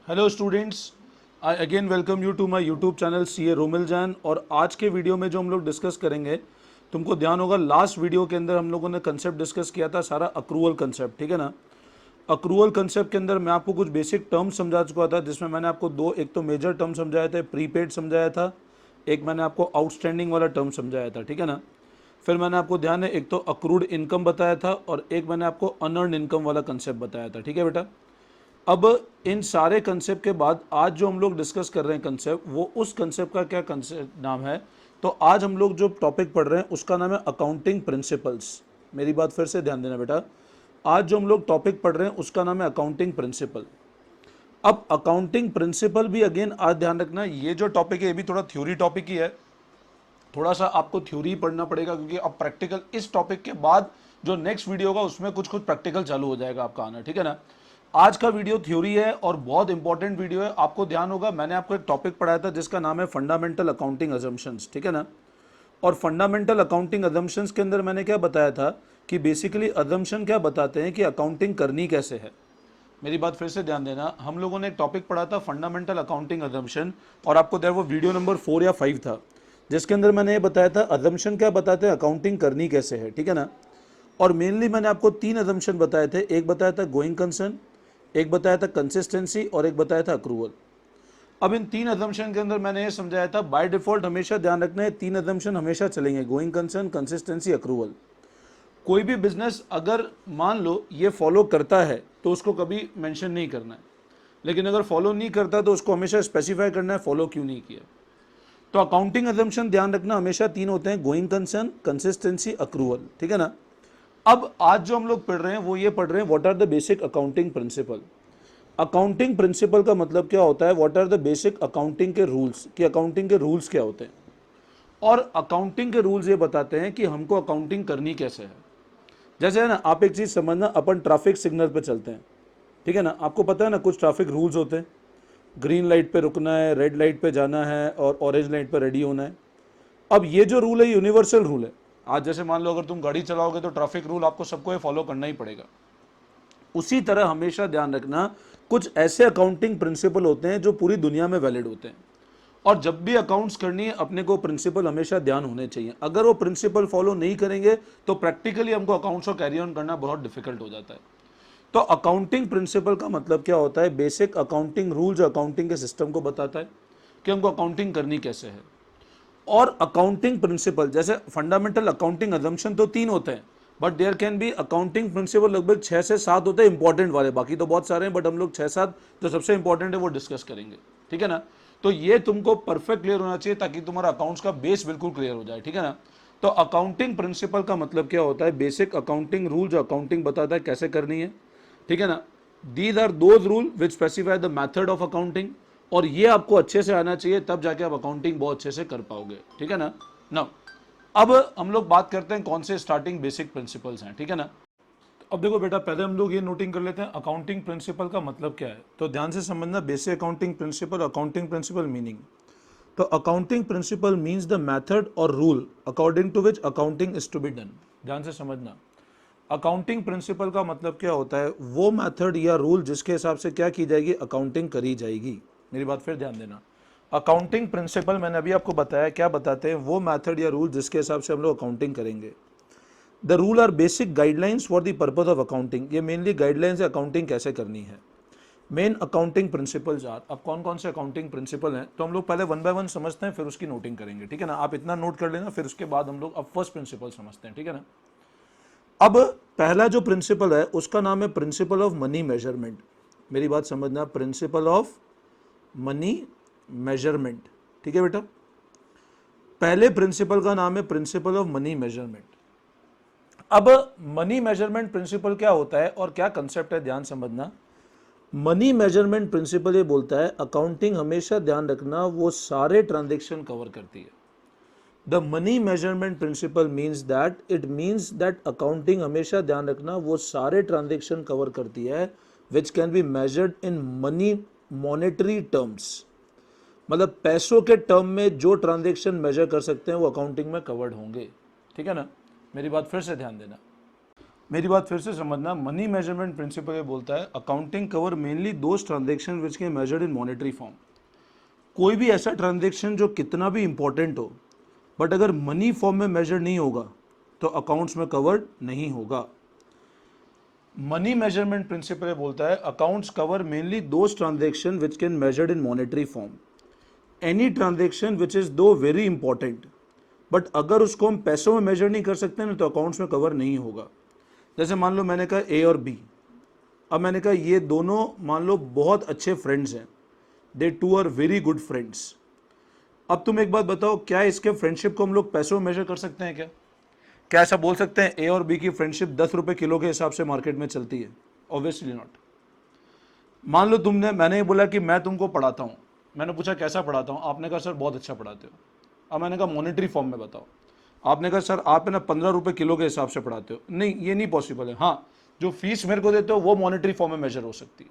Hello students, I again welcome you to my YouTube channel CA Romil Jain. और आज के video में जो हम लोग डिस्कस करेंगे, तुमको ध्यान होगा लास्ट वीडियो के अंदर हम लोगों ने कंसेप्ट डिस्कस किया था सारा अक्रूवल कंसेप्ट, ठीक है ना। अक्रूवल कंसेप्ट के अंदर मैं आपको कुछ बेसिक टर्म्स समझा चुका था, जिसमें मैंने आपको दो, एक तो मेजर टर्म समझाया था, प्रीपेड समझाया था, एक मैंने आपको आउटस्टैंडिंग वाला टर्म समझाया था, ठीक है ना। फिर मैंने आपको ध्यान है एक तो अक्रूड इनकम बताया था और एक मैंने आपको अनअर्न इनकम वाला कंसेप्ट बताया था, ठीक है बेटा। अब इन सारे कंसेप्ट के बाद आज जो हम लोग डिस्कस कर रहे हैं कंसेप्ट, वो उस कंसेप्ट का क्या कंसेप्ट नाम है। तो आज हम लोग जो टॉपिक पढ़ रहे हैं उसका नाम है अकाउंटिंग प्रिंसिपल्स। मेरी बात फिर से ध्यान देना बेटा, आज जो हम लोग टॉपिक पढ़ रहे हैं उसका नाम है अकाउंटिंग प्रिंसिपल। अब अकाउंटिंग प्रिंसिपल भी अगेन आज ध्यान रखना, ये जो टॉपिक है ये भी थोड़ा थ्योरी टॉपिक ही है, थोड़ा सा आपको थ्योरी पढ़ना पड़ेगा, क्योंकि अब प्रैक्टिकल इस टॉपिक के बाद जो नेक्स्ट वीडियो होगा उसमें कुछ कुछ प्रैक्टिकल चालू हो जाएगा आपका आना, ठीक है ना। आज का वीडियो थ्योरी है और बहुत इंपॉर्टेंट वीडियो है। आपको ध्यान होगा मैंने आपको एक टॉपिक पढ़ाया था जिसका नाम है फंडामेंटल अकाउंटिंग अजम्पशंस, ठीक है ना। और फंडामेंटल अकाउंटिंग अजम्पशंस के अंदर मैंने क्या बताया था कि बेसिकली अजम्पशन क्या बताते हैं कि अकाउंटिंग करनी कैसे है। मेरी बात फिर से ध्यान देना, हम लोगों ने एक टॉपिक पढ़ा था फंडामेंटल अकाउंटिंग अजम्पशन, और आपको वो वीडियो नंबर 4 या 5 था, जिसके अंदर मैंने ये बताया था अजम्पशन क्या बताते हैं, अकाउंटिंग करनी कैसे है, ठीक है ना। और मेनली मैंने आपको 3 अजम्पशन बताए थे, एक बताया था गोइंग कंसर्न, एक बताया था कंसिस्टेंसी और एक बताया था अक्रूवल। अब इन 3 अजम्पशन के अंदर मैंने ये समझाया था बाय डिफॉल्ट हमेशा ध्यान रखना है 3 अजम्पशन हमेशा चलेंगे, गोइंग कंसर्न, कंसिस्टेंसी, अक्रूवल। कोई भी बिजनेस अगर मान लो ये फॉलो करता है तो उसको कभी मेंशन नहीं करना है, लेकिन अगर फॉलो नहीं करता तो उसको हमेशा स्पेसिफाई करना है फॉलो क्यों नहीं किया। तो अकाउंटिंग अजम्पशन ध्यान रखना हमेशा 3 होते हैं, गोइंग कंसर्न, कंसिस्टेंसी, अक्रूवल, ठीक है ना। अब आज जो हम लोग पढ़ रहे हैं वो ये पढ़ रहे हैं what are the basic accounting principle. Accounting principle का मतलब क्या होता है, what are the basic accounting के रूल्स, कि अकाउंटिंग के रूल्स क्या होते हैं। और अकाउंटिंग के रूल्स ये बताते हैं कि हमको अकाउंटिंग करनी कैसे है। जैसे है ना, आप एक चीज़ समझना, अपन ट्रैफिक सिग्नल पे चलते हैं, ठीक है ना। आपको पता है ना कुछ ट्रैफिक रूल्स होते हैं, ग्रीन लाइट पे रुकना है, रेड लाइट पे जाना है और ऑरेंज लाइट पे रेडी होना है। अब ये जो रूल है यूनिवर्सल रूल है। आज जैसे मान लो अगर तुम गाड़ी चलाओगे तो ट्रैफिक रूल आपको सबको ये फॉलो करना ही पड़ेगा। उसी तरह हमेशा ध्यान रखना कुछ ऐसे अकाउंटिंग प्रिंसिपल होते हैं जो पूरी दुनिया में वैलिड होते हैं। और जब भी अकाउंट्स करनी है अपने को प्रिंसिपल हमेशा ध्यान होने चाहिए। अगर वो प्रिंसिपल फॉलो नहीं करेंगे तो प्रैक्टिकली हमको अकाउंट्स को कैरी ऑन करना बहुत डिफिकल्ट हो जाता है। तो अकाउंटिंग प्रिंसिपल का मतलब क्या होता है, बेसिक अकाउंटिंग रूल जो अकाउंटिंग के सिस्टम को बताता है कि हमको अकाउंटिंग करनी कैसे है। और अकाउंटिंग प्रिंसिपल जैसे फंडामेंटल अकाउंटिंग अजम्पशन तो 3 होते हैं, but there can be accounting principle लगभग 6 से 7 होते हैं इंपॉर्टेंट वाले, बाकी तो बहुत सारे हैं, बट हम लोग 6-7 जो सबसे इंपॉर्टेंट है वो डिस्कस करेंगे, ठीक है ना। तो ये तुमको परफेक्ट क्लियर होना चाहिए ताकि तुम्हारा अकाउंट्स का बेस बिल्कुल क्लियर हो जाए, ठीक है ना। तो अकाउंटिंग प्रिंसिपल का मतलब क्या होता है, बेसिक अकाउंटिंग रूल जो अकाउंटिंग बताता है कैसे करनी है, ठीक है ना। These are those rule which specify the method of accounting, और ये आपको अच्छे से आना चाहिए, तब जाके आप अकाउंटिंग बहुत अच्छे से कर पाओगे, ठीक है ना। नाउ अब हम लोग बात करते हैं कौन से स्टार्टिंग बेसिक प्रिंसिपल्स हैं, ठीक है ना। अब देखो बेटा, पहले हम लोग ये नोटिंग कर लेते हैं अकाउंटिंग प्रिंसिपल का मतलब क्या है। तो ध्यान से समझना, basic accounting principle, accounting principle meaning. तो accounting principle means the method और rule according to which accounting is to be done. ध्यान से समझना, अकाउंटिंग प्रिंसिपल का मतलब क्या होता है, वो मेथड या रूल जिसके हिसाब से क्या की जाएगी, अकाउंटिंग करी जाएगी। मेरी बात फिर ध्यान देना, अकाउंटिंग प्रिंसिपल मैंने अभी आपको बताया क्या बताते हैं, वो मेथड या रूल जिसके हिसाब से हम लोग अकाउंटिंग करेंगे। The rule are basic guidelines for the purpose of accounting, ये मेनली गाइडलाइंस है अकाउंटिंग कैसे करनी है। मेन अकाउंटिंग प्रिंसिपल्स आर, अब कौन कौन से अकाउंटिंग प्रिंसिपल हैं तो हम लोग पहले वन बाय वन समझते हैं, फिर उसकी नोटिंग करेंगे, ठीक है ना। आप इतना नोट कर लेना, फिर उसके बाद हम लोग अब फर्स्ट प्रिंसिपल समझते हैं, ठीक है ना। अब पहला जो प्रिंसिपल है उसका नाम है प्रिंसिपल ऑफ मनी मेजरमेंट। मेरी बात समझना, प्रिंसिपल ऑफ मनी मेजरमेंट, ठीक है बेटा। पहले प्रिंसिपल का नाम है प्रिंसिपल ऑफ मनी मेजरमेंट। अब मनी मेजरमेंट प्रिंसिपल क्या होता है और क्या कंसेप्ट है, ध्यान समझना। मनी मेजरमेंट प्रिंसिपल ये बोलता है अकाउंटिंग हमेशा ध्यान रखना वो सारे ट्रांजैक्शन कवर करती है। The money measurement principle means that, it means that accounting हमेशा ध्यान रखना वो सारे ट्रांजैक्शन कवर करती है which can be measured in money monetary terms. मतलब पैसों के टर्म में जो ट्रांजैक्शन मेजर कर सकते हैं वो अकाउंटिंग में कवर्ड होंगे, ठीक है ना। मेरी बात फिर से ध्यान देना, मेरी बात फिर से समझना, मनी मेजरमेंट प्रिंसिपल ये बोलता है accounting cover mainly those transaction which can measured in monetary form. कोई भी ऐसा ट्रांजेक्शन जो कितना भी इंपॉर्टेंट हो बट अगर मनी फॉर्म में मेजर नहीं होगा तो अकाउंट्स में कवर्ड नहीं होगा। मनी मेजरमेंट प्रिंसिपल बोलता है accounts cover mainly those transaction which can measured in monetary form. Any transaction which is दो वेरी इंपॉर्टेंट बट अगर उसको हम पैसों में मेजर नहीं कर सकते ना तो अकाउंट्स में कवर नहीं होगा। जैसे मान लो मैंने कहा ए और बी, अब मैंने कहा ये दोनों मान लो बहुत अच्छे फ्रेंड्स हैं, they two are very good friends. अब तुम एक बात बताओ, क्या इसके फ्रेंडशिप को हम लोग पैसों में मेजर कर सकते हैं? क्या ऐसा बोल सकते हैं ए और बी की फ्रेंडशिप 10 रुपए किलो के हिसाब से मार्केट में चलती है? Obviously not. मान लो मैंने ये बोला कि मैं तुमको पढ़ाता हूँ, मैंने पूछा कैसा पढ़ाता हूँ, आपने कहा सर बहुत अच्छा पढ़ाते हो। अब मैंने कहा मॉनेटरी फॉर्म में बताओ, आपने कहा सर आप है ना 15 रुपए किलो के हिसाब से पढ़ाते हो। नहीं, ये नहीं पॉसिबल है। हाँ, जो फीस मेरे को देते हो वो मॉनेटरी फॉर्म में मेजर हो सकती है।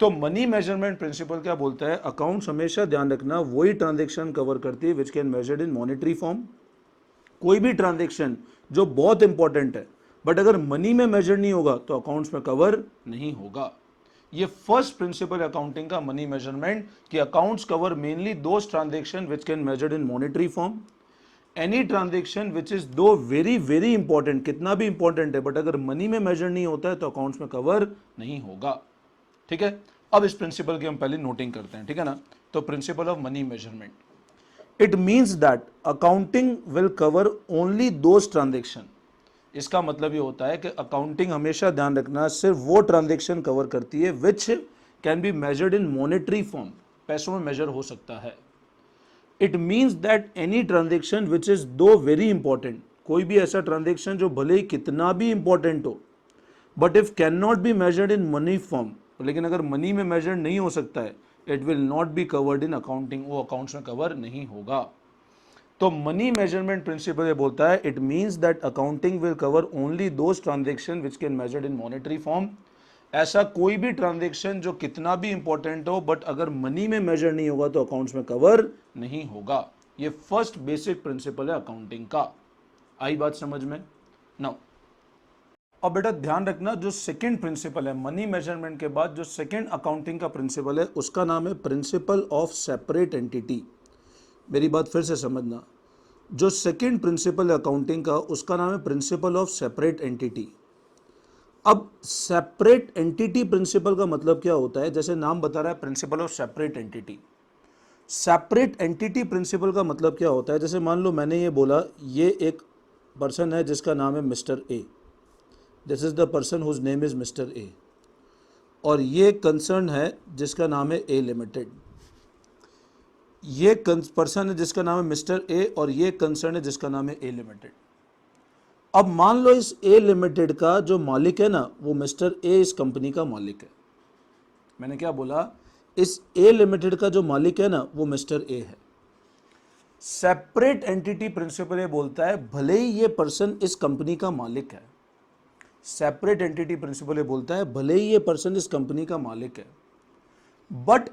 तो मनी मेजरमेंट प्रिंसिपल क्या बोलता है, अकाउंट्स हमेशा ध्यान रखना वही ट्रांजेक्शन कवर करती है which can measured in monetary form. कोई भी ट्रांजेक्शन जो बहुत इंपॉर्टेंट है बट अगर मनी में मेजर नहीं होगा तो अकाउंट्स में कवर नहीं होगा। ये फर्स्ट प्रिंसिपल अकाउंटिंग का, मनी मेजरमेंट, कि accounts cover mainly those transaction which can measured in monetary form. Any transaction which is दो वेरी वेरी इंपॉर्टेंट, कितना भी इंपॉर्टेंट है बट अगर मनी में मेजर नहीं होता है तो अकाउंट्स में कवर नहीं होगा। ठीक है, अब इस प्रिंसिपल की हम पहले नोटिंग करते हैं, ठीक है ना। तो principle of money measurement, it means that accounting will cover only those transaction. इसका मतलब ये होता है कि अकाउंटिंग हमेशा ध्यान रखना सिर्फ वो ट्रांजेक्शन कवर करती है which can be measured in monetary form, पैसों में मेजर हो सकता है। It means that any transaction which is दो वेरी इंपॉर्टेंट, कोई भी ऐसा ट्रांजेक्शन जो भले ही कितना भी इंपॉर्टेंट हो but if can not be measured in money form, लेकिन अगर मनी में मेजर नहीं हो सकता है, it will not be covered in accounting, वो अकाउंट्स में कवर नहीं होगा। तो मनी मेजरमेंट प्रिंसिपल ये बोलता है it means that accounting will cover only those transaction which can measured in monetary form. ऐसा कोई भी ट्रांजेक्शन जो कितना भी इंपॉर्टेंट हो बट अगर मनी में मेजर नहीं होगा तो अकाउंट्स में कवर नहीं होगा। ये फर्स्ट बेसिक प्रिंसिपल है अकाउंटिंग का। आई बात समझ में? नाउ अब बेटा ध्यान रखना, जो सेकंड प्रिंसिपल है मनी मेजरमेंट के बाद, जो सेकंड अकाउंटिंग का प्रिंसिपल है उसका नाम है प्रिंसिपल ऑफ सेपरेट एंटिटी। मेरी बात फिर से समझना, जो सेकंड प्रिंसिपल है अकाउंटिंग का उसका नाम है प्रिंसिपल ऑफ सेपरेट एंटिटी। अब सेपरेट एंटिटी प्रिंसिपल का मतलब क्या होता है? जैसे नाम बता रहा है principle of separate entity. Separate entity principle का मतलब क्या होता है? जैसे मान लो मैंने ये बोला ये एक पर्सन है जिसका नाम है mister A, this is the person whose name is mister A, और ये कंसर्न है जिसका नाम है ए लिमिटेड। ये पर्सन है जिसका नाम है मिस्टर ए और ये कंसर्न है जिसका नाम है ए लिमिटेड। अब मान लो इस ए लिमिटेड का जो मालिक है ना वो मिस्टर ए इस कंपनी का मालिक है। मैंने क्या बोला? इस ए लिमिटेड का जो मालिक है ना वो मिस्टर ए है। सेपरेट एंटिटी प्रिंसिपल ये बोलता है भले ही ये पर्सन इस कंपनी का मालिक है, सेपरेट एंटिटी प्रिंसिपल ये बोलता है भले ही ये पर्सन इस कंपनी का मालिक है बट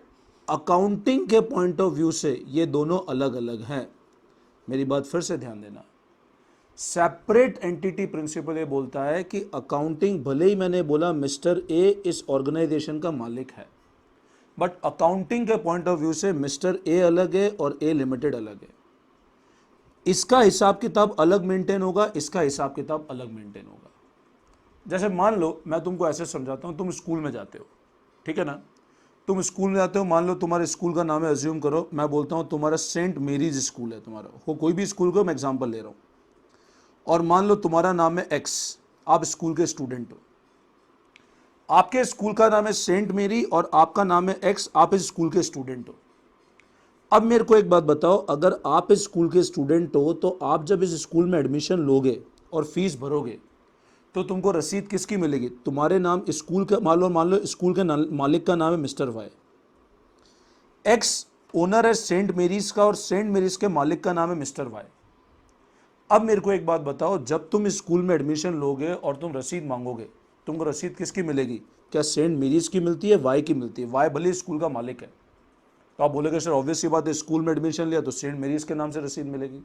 अकाउंटिंग के पॉइंट ऑफ व्यू से ये दोनों अलग अलग हैं। मेरी बात फिर से ध्यान देना, सेपरेट एंटिटी प्रिंसिपल ये बोलता है कि अकाउंटिंग, भले ही मैंने बोला मिस्टर ए इस ऑर्गेनाइजेशन का मालिक है बट अकाउंटिंग के पॉइंट ऑफ व्यू से मिस्टर ए अलग है और ए लिमिटेड अलग है। इसका हिसाब किताब अलग मेंटेन होगा, इसका हिसाब किताब अलग मेंटेन होगा। जैसे मान लो मैं तुमको ऐसे समझाता हूँ, तुम स्कूल में जाते हो, ठीक है ना, तुम स्कूल में जाते हो, मान लो तुम्हारे स्कूल का नाम है, अज्यूम करो मैं बोलता हूँ तुम्हारा सेंट मेरीज स्कूल है, तुम्हारा हो कोई भी स्कूल को, मैं एग्जांपल ले रहा हूँ, और मान लो तुम्हारा नाम है एक्स, आप स्कूल के स्टूडेंट हो, आपके स्कूल का नाम है सेंट मेरी और आपका नाम है एक्स, आप इस स्कूल के स्टूडेंट हो। अब मेरे को एक बात बताओ, अगर आप इस स्कूल के स्टूडेंट हो तो आप जब इस स्कूल में एडमिशन लोगे और फीस भरोगे तो तुमको रसीद किसकी मिलेगी? तुम्हारे नाम स्कूल का, मान लो स्कूल के मालिक का नाम है मिस्टर वाई, एक्स ओनर है सेंट मेरीज का और सेंट मेरीज के मालिक का नाम है मिस्टर वाई। अब मेरे को एक बात बताओ, जब तुम स्कूल में एडमिशन लोगे और तुम रसीद मांगोगे, तुमको रसीद किसकी मिलेगी? क्या सेंट मेरीज की मिलती है, वाई की मिलती है? वाई भले स्कूल का मालिक है, तो आप बोलेगे सर ऑब्वियस सी बात है, स्कूल में एडमिशन लिया तो सेंट मेरीज के नाम से रसीद मिलेगी।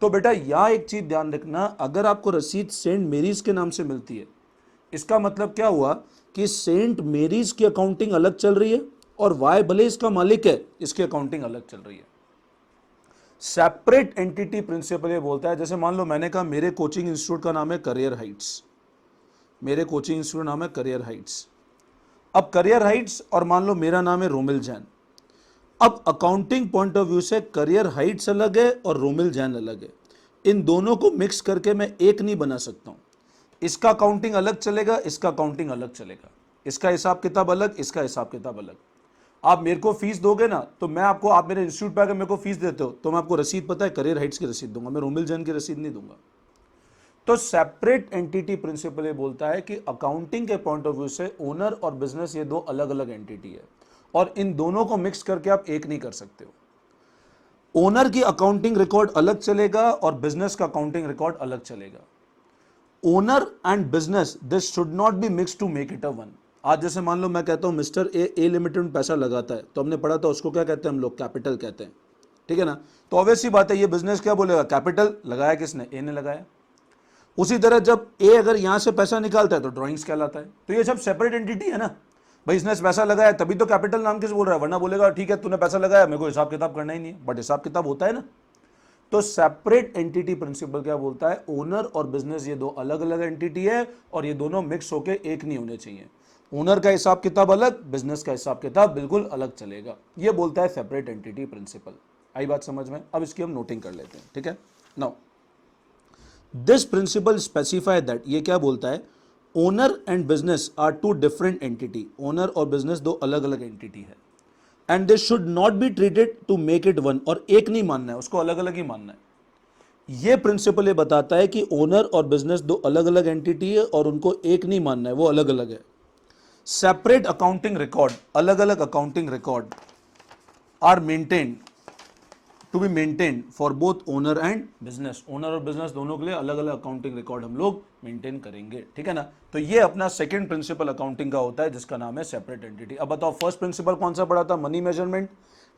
तो बेटा यहाँ एक चीज ध्यान रखना, अगर आपको रसीद सेंट मेरीज के नाम से मिलती है, इसका मतलब क्या हुआ कि सेंट मेरीज की अकाउंटिंग अलग चल रही है और वाई भले इसका मालिक है, इसकी अकाउंटिंग अलग चल रही है। सेपरेट एंटिटी प्रिंसिपल ये बोलता है, जैसे मान लो मैंने कहा मेरे कोचिंग इंस्टीट्यूट का नाम है करियर हाइट्स, मेरे कोचिंग इंस्टीट्यूट नाम है करियर हाइट्स। अब करियर हाइट्स और मान लो मेरा नाम है रोमिल जैन। अब अकाउंटिंग पॉइंट ऑफ व्यू से करियर हाइट्स अलग है और रोमिल जैन अलग है। इन दोनों को मिक्स करके मैं एक नहीं बना सकता हूं। इसका अकाउंटिंग अलग चलेगा, इसका अकाउंटिंग अलग चलेगा, इसका हिसाब किताब अलग, इसका हिसाब किताब अलग। आप मेरे को फीस दोगे ना, तो मैं आपको, आप मेरे इंस्टीट्यूट पे आकर मेरे को फीस देते हो तो मैं आपको रसीद, पता है, करियर हाइट्स की रसीद दूंगा, मैं रोमिल जैन की रसीद नहीं दूंगा। तो सेपरेट एंटिटी प्रिंसिपल ये बोलता है कि अकाउंटिंग के पॉइंट ऑफ व्यू से ओनर और बिजनेस ये दो अलग अलग एंटिटी है और इन दोनों को मिक्स करके आप एक नहीं कर सकते हो। ओनर की अकाउंटिंग रिकॉर्ड अलग चलेगा और बिजनेस का अकाउंटिंग रिकॉर्ड अलग चलेगा। Owner and business, this should not be mix to make it a one. आज जैसे मान लो मैं कहता हूं मिस्टर ए लिमिटेड में पैसा लगाता है, तो हमने पढ़ा था उसको क्या कहते हैं हम लोग, कैपिटल कहते हैं, ठीक है ना। तो ऑब्वियस सी बात है ये बिजनेस क्या बोलेगा, कैपिटल लगाया किसने, ए ने लगाया। उसी तरह जब ए अगर यहां से पैसा निकालता है तो ड्राइंग्स कहलाता है। तो ये सब सेपरेट एंटिटी है ना भाई, इसने पैसा लगाया तभी तो कैपिटल नाम किस बोल रहा है, वरना बोलेगा ठीक है तूने पैसा लगाया, मेरे को हिसाब किताब करना ही नहीं है, बट हिसाब किताब होता है ना। तो सेपरेट एंटिटी प्रिंसिपल क्या बोलता है, ओनर और बिजनेस ये दो अलग अलग एंटिटी है और ये दोनों मिक्स होके एक नहीं होने चाहिए। ओनर का हिसाब किताब अलग, बिजनेस का हिसाब किताब बिल्कुल अलग चलेगा, ये बोलता है सेपरेट एंटिटी प्रिंसिपल। आई बात समझ में? अब इसकी हम नोटिंग कर लेते हैं, ठीक है। Now this principle specify that, ये क्या बोलता है, owner and business are two different entity, owner और बिजनेस दो अलग अलग एंटिटी है and they should not be treated to make it one, और एक नहीं मानना है, उसको अलग अलग ही मानना है। ये प्रिंसिपल ये बताता है कि ओनर और बिजनेस दो अलग अलग एंटिटी है और उनको एक नहीं मानना है, वो अलग अलग है। सेपरेट अकाउंटिंग रिकॉर्ड, अलग अलग accounting record are maintained to be maintain for both owner and business, owner और बिजनेस दोनों के लिए अलग अलग अकाउंटिंग रिकॉर्ड हम लोग मेंटेन करेंगे, ठीक है ना। तो ये अपना सेकंड प्रिंसिपल अकाउंटिंग का होता है जिसका नाम है सेपरेट एंटिटी। अब बताओ फर्स्ट प्रिंसिपल कौन सा पढ़ा था, मनी मेजरमेंट,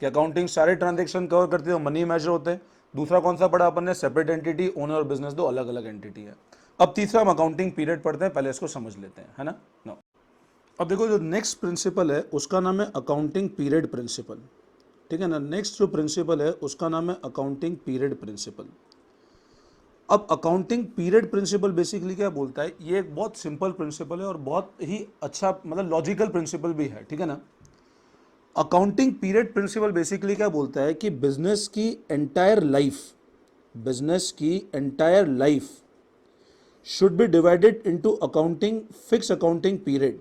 कि अकाउंटिंग सारे ट्रांजेक्शन कवर करती है, मनी मेजर होते हैं। दूसरा कौन सा पढ़ा अपन ने, सेपरेट एंटिटी, ओनर और बिजनेस दो अलग अलग एंटिटी है। अब तीसरा हम अकाउंटिंग पीरियड पढ़ते हैं, पहले इसको समझ लेते हैं, है ना। नो, अब देखो जो नेक्स्ट प्रिंसिपल है उसका नाम है अकाउंटिंग पीरियड प्रिंसिपल, ठीक है ना। नेक्स्ट जो प्रिंसिपल है उसका नाम है अकाउंटिंग पीरियड प्रिंसिपल। अब अकाउंटिंग पीरियड प्रिंसिपल बेसिकली क्या बोलता है, ये एक बहुत सिंपल प्रिंसिपल है और बहुत ही अच्छा, मतलब लॉजिकल प्रिंसिपल भी है, ठीक है ना। अकाउंटिंग पीरियड प्रिंसिपल बेसिकली क्या बोलता है कि बिजनेस की एंटायर लाइफ, बिजनेस की entire life should be divided into accounting fix accounting period,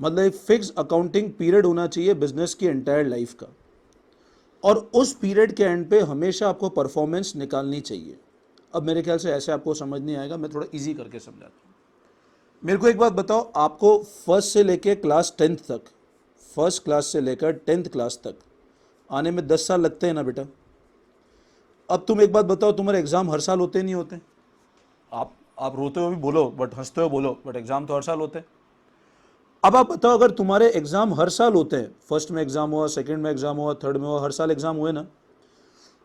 मतलब एक फिक्स अकाउंटिंग पीरियड होना चाहिए बिजनेस की एंटायर लाइफ का, और उस पीरियड के एंड पे हमेशा आपको परफॉर्मेंस निकालनी चाहिए। अब मेरे ख्याल से ऐसे आपको समझ नहीं आएगा, मैं थोड़ा इजी करके समझाता हूँ। मेरे को एक बात बताओ, आपको फर्स्ट से लेकर क्लास 10th तक, फर्स्ट क्लास से लेकर 10th क्लास तक आने में 10 साल लगते हैं ना बेटा। अब तुम एक बात बताओ, तुम्हारे एग्जाम हर साल होते नहीं होते? आप रोते हो भी बोलो, बट हंसते हो बोलो, बट एग्जाम तो हर साल होते हैं। अब आप बताओ, अगर तुम्हारे एग्जाम हर साल होते हैं, फर्स्ट में एग्जाम हुआ, सेकंड में एग्जाम हुआ, थर्ड में हुआ, हर साल एग्जाम हुए ना,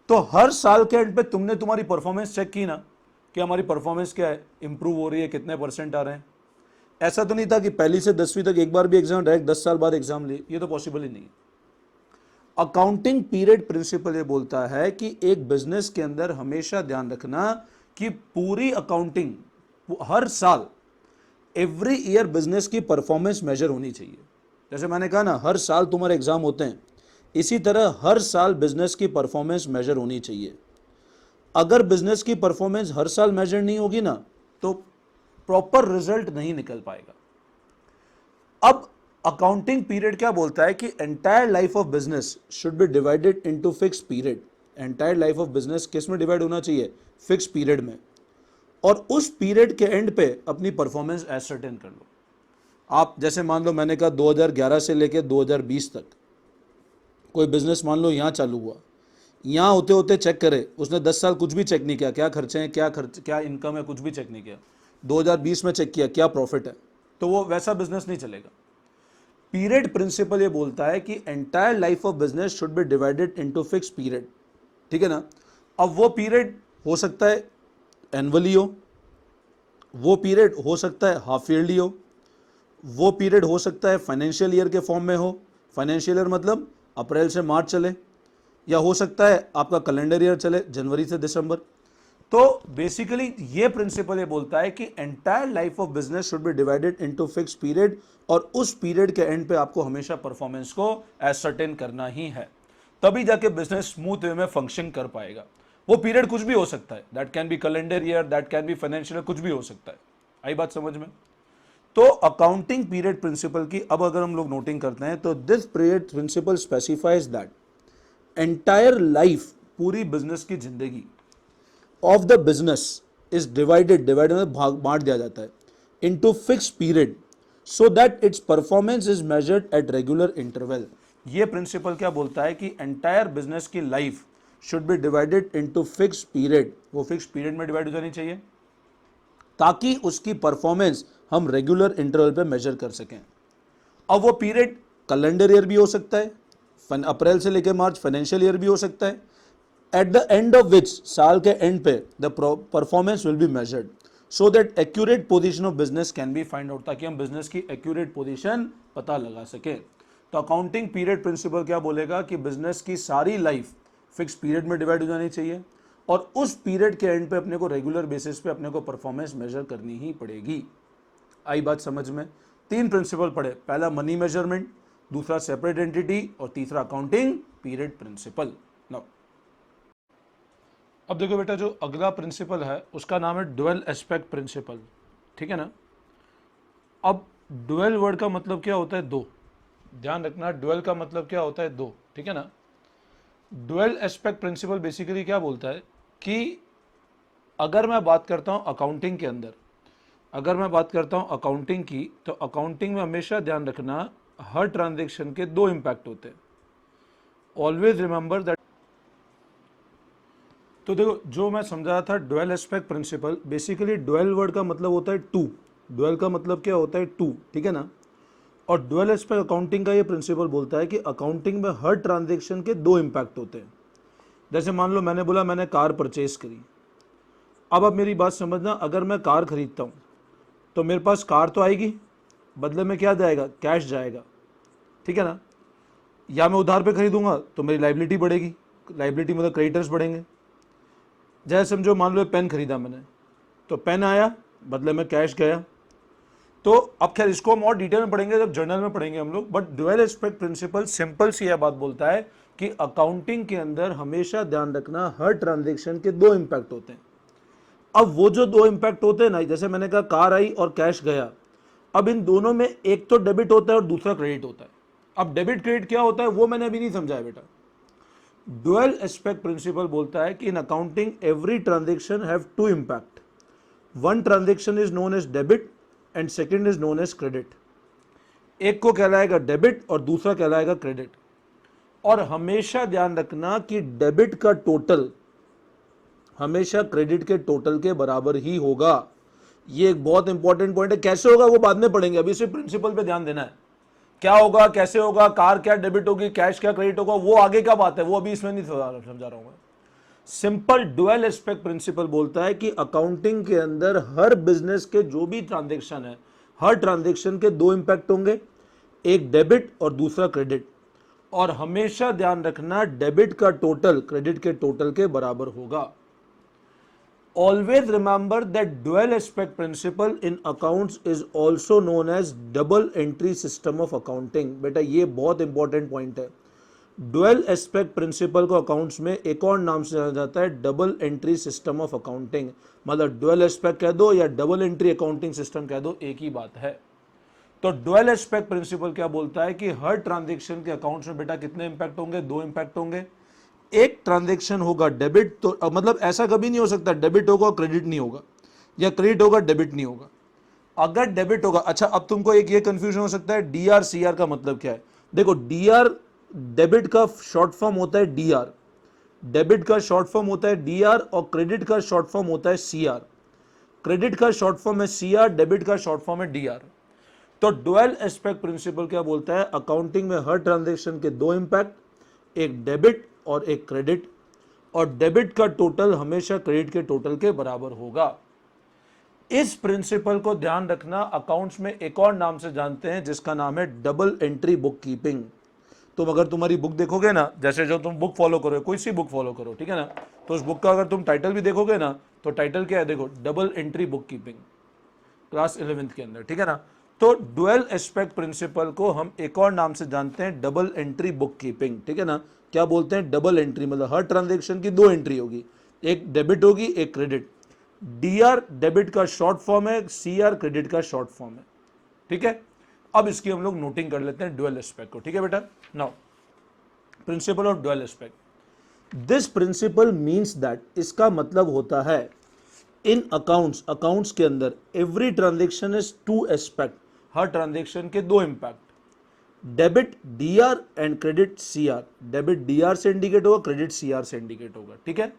तो हर साल के एंड पे तुमने तुम्हारी परफॉर्मेंस चेक की ना कि हमारी परफॉर्मेंस क्या है, इंप्रूव हो रही है, कितने परसेंट आ रहे हैं। ऐसा तो नहीं था कि पहली से 10वीं तक एक बार भी एग्जाम, डायरेक्ट 10 साल बाद एग्जाम लिए, ये तो पॉसिबल ही नहीं है। अकाउंटिंग पीरियड प्रिंसिपल ये बोलता है कि एक बिजनेस के अंदर हमेशा ध्यान रखना कि पूरी अकाउंटिंग हर साल, एवरी ईयर बिजनेस की परफॉर्मेंस मेजर होनी चाहिए। जैसे मैंने कहा ना, हर साल तुम्हारे एग्जाम होते हैं, इसी तरह हर साल बिजनेस की परफॉर्मेंस मेजर होनी चाहिए। अगर बिजनेस की परफॉर्मेंस हर साल मेजर नहीं होगी ना, तो प्रॉपर रिजल्ट नहीं निकल पाएगा। अब अकाउंटिंग पीरियड क्या बोलता है कि entire life of business should be divided into fix period. Entire life of business किस में डिवाइड होना चाहिए, फिक्स पीरियड में, और उस पीरियड के एंड पे अपनी परफॉर्मेंस एसर्टेन कर लो। आप जैसे मान लो मैंने कहा 2011 से लेकर 2020 तक कोई बिजनेस मान लो यहाँ चालू हुआ, यहाँ होते होते चेक करे, उसने 10 साल कुछ भी चेक नहीं किया, क्या खर्चे हैं, क्या इनकम है, कुछ भी चेक नहीं किया। 2020 में चेक किया क्या प्रॉफिट है, तो वो वैसा बिजनेस नहीं चलेगा। पीरियड प्रिंसिपल ये बोलता है कि entire life of business should be divided into fix period, ठीक है ना। अब वो पीरियड हो सकता है एनुअली हो, वो पीरियड हो सकता है हाफ ईयरली हो, वो पीरियड हो सकता है फाइनेंशियल ईयर के फॉर्म में हो, फाइनेंशियल ईयर मतलब अप्रैल से मार्च चले, या हो सकता है आपका कैलेंडर ईयर चले जनवरी से दिसंबर। तो बेसिकली ये प्रिंसिपल ये बोलता है कि entire life of business should be divided into fix period, और उस पीरियड के एंड पे आपको हमेशा परफॉर्मेंस को एसर्टेन करना ही है, तभी जाके बिजनेस स्मूथ वे में फंक्शन कर पाएगा। वो पीरियड कुछ भी हो सकता है, that can be calendar year, that can be financial, कुछ भी हो सकता है। आई बात समझ में? तो अकाउंटिंग पीरियड प्रिंसिपल की अब अगर हम लोग नोटिंग करते हैं तो this period principle specifies that entire life, पूरी बिजनेस की जिंदगी of the business is divided, divided में भाग बांट दिया जाता है into fix period so that its performance is measured at regular interval. ये प्रिंसिपल क्या बोलता है कि एंटायर बिजनेस की life should be divided into fix period, वो फिक्स पीरियड में डिवाइड हो जानी चाहिए ताकि उसकी परफॉर्मेंस हम रेगुलर इंटरवल पे मेजर कर सकें। अब वो पीरियड कैलेंडर ईयर भी हो सकता है, अप्रैल से लेकर मार्च फाइनेंशियल ईयर भी हो सकता है, at the end of which, साल के एंड पे the performance will be measured so that accurate position of business can be find out, ताकि हम बिजनेस की एक्यूरेट पोजीशन पता लगा सके। तो अकाउंटिंग पीरियड प्रिंसिपल क्या बोलेगा कि बिजनेस की सारी लाइफ फिक्स पीरियड में डिवाइड हो जानी चाहिए, और उस पीरियड के एंड पे अपने को रेगुलर बेसिस पे अपने को परफॉर्मेंस मेजर करनी ही पड़ेगी। आई बात समझ में? 3 प्रिंसिपल पढ़े, पहला मनी मेजरमेंट, दूसरा सेपरेट एंटिटी, और तीसरा अकाउंटिंग पीरियड प्रिंसिपल। नाउ अब देखो बेटा, जो अगला प्रिंसिपल है उसका नाम है ड्वेल एस्पेक्ट प्रिंसिपल, ठीक है ना। अब ड्वेल वर्ड का मतलब क्या होता है? दो। ध्यान रखना, ड्वेल का मतलब क्या होता है? दो, ठीक है ना। ड्वेल एस्पेक्ट प्रिंसिपल बेसिकली क्या बोलता है कि अगर मैं बात करता हूं अकाउंटिंग के अंदर, अगर मैं बात करता हूं अकाउंटिंग की, तो अकाउंटिंग में हमेशा ध्यान रखना हर ट्रांजैक्शन के 2 इंपैक्ट होते हैं। Always remember that. तो देखो, जो मैं समझा रहा था dual aspect principle, basically dual word का मतलब होता है टू। ड्वेल का मतलब क्या होता है? टू, ठीक है ना। और ड्वेल एस्पेक्ट अकाउंटिंग का ये प्रिंसिपल बोलता है कि अकाउंटिंग में हर ट्रांजैक्शन के 2 इंपैक्ट होते हैं। जैसे मान लो मैंने बोला मैंने कार परचेज करी, अब आप मेरी बात समझना, अगर मैं कार खरीदता हूँ तो मेरे पास कार तो आएगी, बदले में क्या जाएगा? कैश जाएगा, ठीक है ना। या मैं उधार पे खरीदूंगा तो मेरी लाइबिलिटी बढ़ेगी, लाइबिलिटी मतलब क्रेडिटर्स बढ़ेंगे। जैसे समझो, मान लो पेन खरीदा मैंने, तो पेन आया, बदले में कैश गया। तो अब खैर इसको हम और डिटेल में पढ़ेंगे जब जर्नल में पढ़ेंगे हम लोग, but dual aspect principle simple सी यह बात बोलता है कि अकाउंटिंग के अंदर हमेशा ध्यान रखना हर ट्रांजैक्शन के 2 इंपैक्ट होते हैं। अब वो जो 2 इंपैक्ट होते हैं ना, जैसे मैंने कहा कार आई और कैश गया, अब इन दोनों में एक तो डेबिट होता है और दूसरा क्रेडिट होता है। अब डेबिट क्रेडिट क्या होता है वो मैंने अभी नहीं समझाया बेटा। ड्यूअल एस्पेक्ट प्रिंसिपल बोलता है कि in accounting every transaction have 2 impact. One transaction is known as debit and second is known as credit. एक को कहलाएगा डेबिट और दूसरा कहलाएगा क्रेडिट। और हमेशा ध्यान रखना कि डेबिट का टोटल हमेशा क्रेडिट के टोटल के बराबर ही होगा। ये एक बहुत इंपॉर्टेंट पॉइंट है। कैसे होगा वो बाद में पढ़ेंगे, अभी सिर्फ प्रिंसिपल पे ध्यान देना है। क्या होगा, कैसे होगा, कार क्या डेबिट होगी, कैश क्या क्रेडिट होगा, वो आगे का बात है, वो अभी इसमें नहीं समझा रहा हूं मैं। सिंपल ड्यूअल एस्पेक्ट प्रिंसिपल बोलता है कि अकाउंटिंग के अंदर हर बिजनेस के जो भी ट्रांजैक्शन है, हर ट्रांजैक्शन के 2 इंपैक्ट होंगे, एक डेबिट और दूसरा क्रेडिट। और हमेशा ध्यान रखना डेबिट का टोटल क्रेडिट के टोटल के बराबर होगा। Always remember that dual aspect principle in accounts is also known as double entry system of accounting। बेटा ये बहुत इंपॉर्टेंट पॉइंट है। डुअल एस्पेक्ट प्रिंसिपल को अकाउंट्स में एक और नाम से जाना जाता है double entry system of accounting. मतलब डुअल एस्पेक्ट कह दो या डबल एंट्री अकाउंटिंग सिस्टम कह दो, एक ही बात है। तो डुअल एस्पेक्ट प्रिंसिपल क्या बोलता है कि हर ट्रांजैक्शन के अकाउंट्स में बेटा कितने इंपैक्ट होंगे? 2 इंपैक्ट होंगे। एक ट्रांजैक्शन होगा डेबिट, तो मतलब ऐसा कभी नहीं हो सकता डेबिट होगा और क्रेडिट नहीं होगा, या क्रेडिट होगा डेबिट नहीं होगा। अगर डेबिट होगा, अच्छा अब तुमको एक ये कंफ्यूजन हो सकता है डीआर सीआर का मतलब क्या है। देखो डीआर डेबिट का शॉर्ट फॉर्म होता है डीआर, डेबिट का शॉर्ट फॉर्म होता है डीआर, और क्रेडिट का शॉर्ट फॉर्म होता है सीआर। क्रेडिट का शॉर्ट फॉर्म है सीआर, डेबिट का शॉर्ट फॉर्म है डीआर। तो डुअल एस्पेक्ट प्रिंसिपल क्या बोलता है? अकाउंटिंग में हर ट्रांजैक्शन के 2 इंपैक्ट, एक डेबिट और एक क्रेडिट। और डेबिट का टोटल हमेशा क्रेडिट के टोटल के बराबर होगा। इस प्रिंसिपल को ध्यान रखना, अकाउंट्स में एक और नाम से जानते हैं जिसका नाम है डबल एंट्री बुक कीपिंग। तुम अगर तुम्हारी बुक देखोगे ना, जैसे जो तुम बुक फॉलो करो, कोई सी बुक फॉलो करो, ठीक है ना, तो उस बुक का अगर तुम टाइटल भी देखोगे ना, तो टाइटल क्या है, देखो, double entry book keeping, class 11th के अंदर, ठीक है ना। तो डुअल एस्पेक्ट प्रिंसिपल को हम एक और नाम से जानते हैं डबल एंट्री बुक कीपिंग, ठीक है ना। क्या बोलते हैं, डबल एंट्री, मतलब हर ट्रांजेक्शन की दो एंट्री होगी, एक डेबिट होगी एक क्रेडिट। डीआर डेबिट का शॉर्ट फॉर्म है, सीआर क्रेडिट का शॉर्ट फॉर्म है, ठीक है। अब इसकी हम लोग नोटिंग कर लेते हैं डुअल एस्पेक्ट को, ठीक है बेटा। Now principle of dual aspect, this principle means that, इसका मतलब होता है इन अकाउंट्स, अकाउंट्स के अंदर every transaction is two aspect, हर ट्रांजेक्शन के दो impact, debit DR and credit CR. Debit DR से इंडिकेट होगा, क्रेडिट सीआर से इंडिकेट होगा, ठीक है।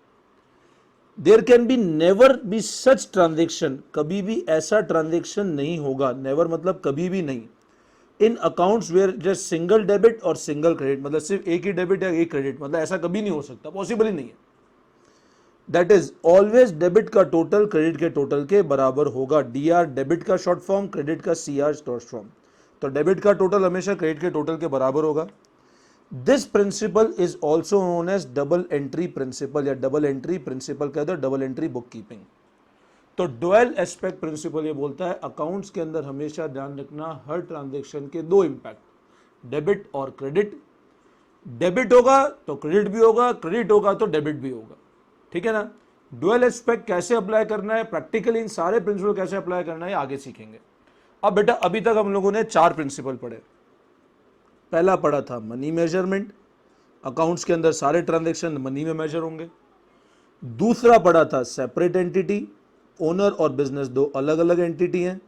There can be never be such transaction, कभी भी ऐसा ट्रांजेक्शन नहीं होगा, नेवर मतलब कभी भी नहीं, in accounts where just single debit और सिंगल क्रेडिट, मतलब सिर्फ एक ही डेबिट या एक क्रेडिट, मतलब ऐसा कभी नहीं हो सकता, पॉसिबल ही नहीं है। दैट इज ऑलवेज डेबिट का टोटल क्रेडिट के टोटल के बराबर होगा। डीआर डेबिट का शॉर्ट फॉर्म, क्रेडिट का सीआर शॉर्ट फॉर्म, तो डेबिट का टोटल हमेशा क्रेडिट के टोटल के बराबर होगा। This principle is also known as double entry principle, या डबल एंट्री प्रिंसिपल कहते हैं, डबल एंट्री बुक कीपिंग। तो डुअल एस्पेक्ट प्रिंसिपल ये बोलता है अकाउंट्स के अंदर हमेशा ध्यान रखना हर ट्रांजेक्शन के दो इंपैक्ट, डेबिट और क्रेडिट। डेबिट होगा तो क्रेडिट भी होगा, क्रेडिट होगा तो डेबिट भी होगा, ठीक है ना। डुअल एस्पेक्ट कैसे अप्लाई करना है, प्रैक्टिकली इन सारे प्रिंसिपल कैसे अप्लाई करना है आगे सीखेंगे। अब बेटा अभी तक हम लोगों ने चार प्रिंसिपल पढ़े। पहला पढ़ा था मनी मेजरमेंट, अकाउंट्स के अंदर सारे ट्रांजेक्शन मनी में मेजर होंगे। दूसरा पढ़ा था सेपरेट एंटिटी, ओनर और बिजनेस दो अलग अलग एंटिटी हैं।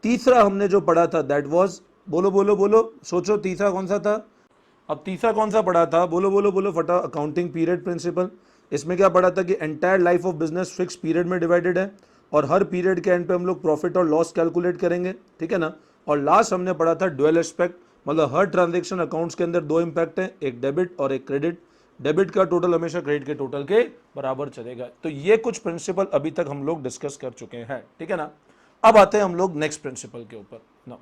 तीसरा हमने जो पढ़ा था दैट वाज, बोलो बोलो बोलो, सोचो तीसरा कौन सा था। अब तीसरा कौन सा पढ़ा था, बोलो बोलो बोलो फटा, अकाउंटिंग पीरियड प्रिंसिपल। इसमें क्या पढ़ा था कि entire life of business fix period में डिवाइडेड है और हर पीरियड के एंड पे हम लोग प्रॉफिट और लॉस कैलकुलेट करेंगे, ठीक है ना। और लास्ट हमने पढ़ा था डुअल एस्पेक्ट, मतलब हर ट्रांजेक्शन अकाउंट्स के अंदर दो इंपैक्ट है, एक डेबिट और एक क्रेडिट। डेबिट का टोटल हमेशा क्रेडिट के टोटल के बराबर चलेगा। तो ये कुछ प्रिंसिपल अभी तक हम लोग डिस्कस कर चुके हैं, ठीक है ना। अब आते हैं हम लोग नेक्स्ट प्रिंसिपल के ऊपर ना।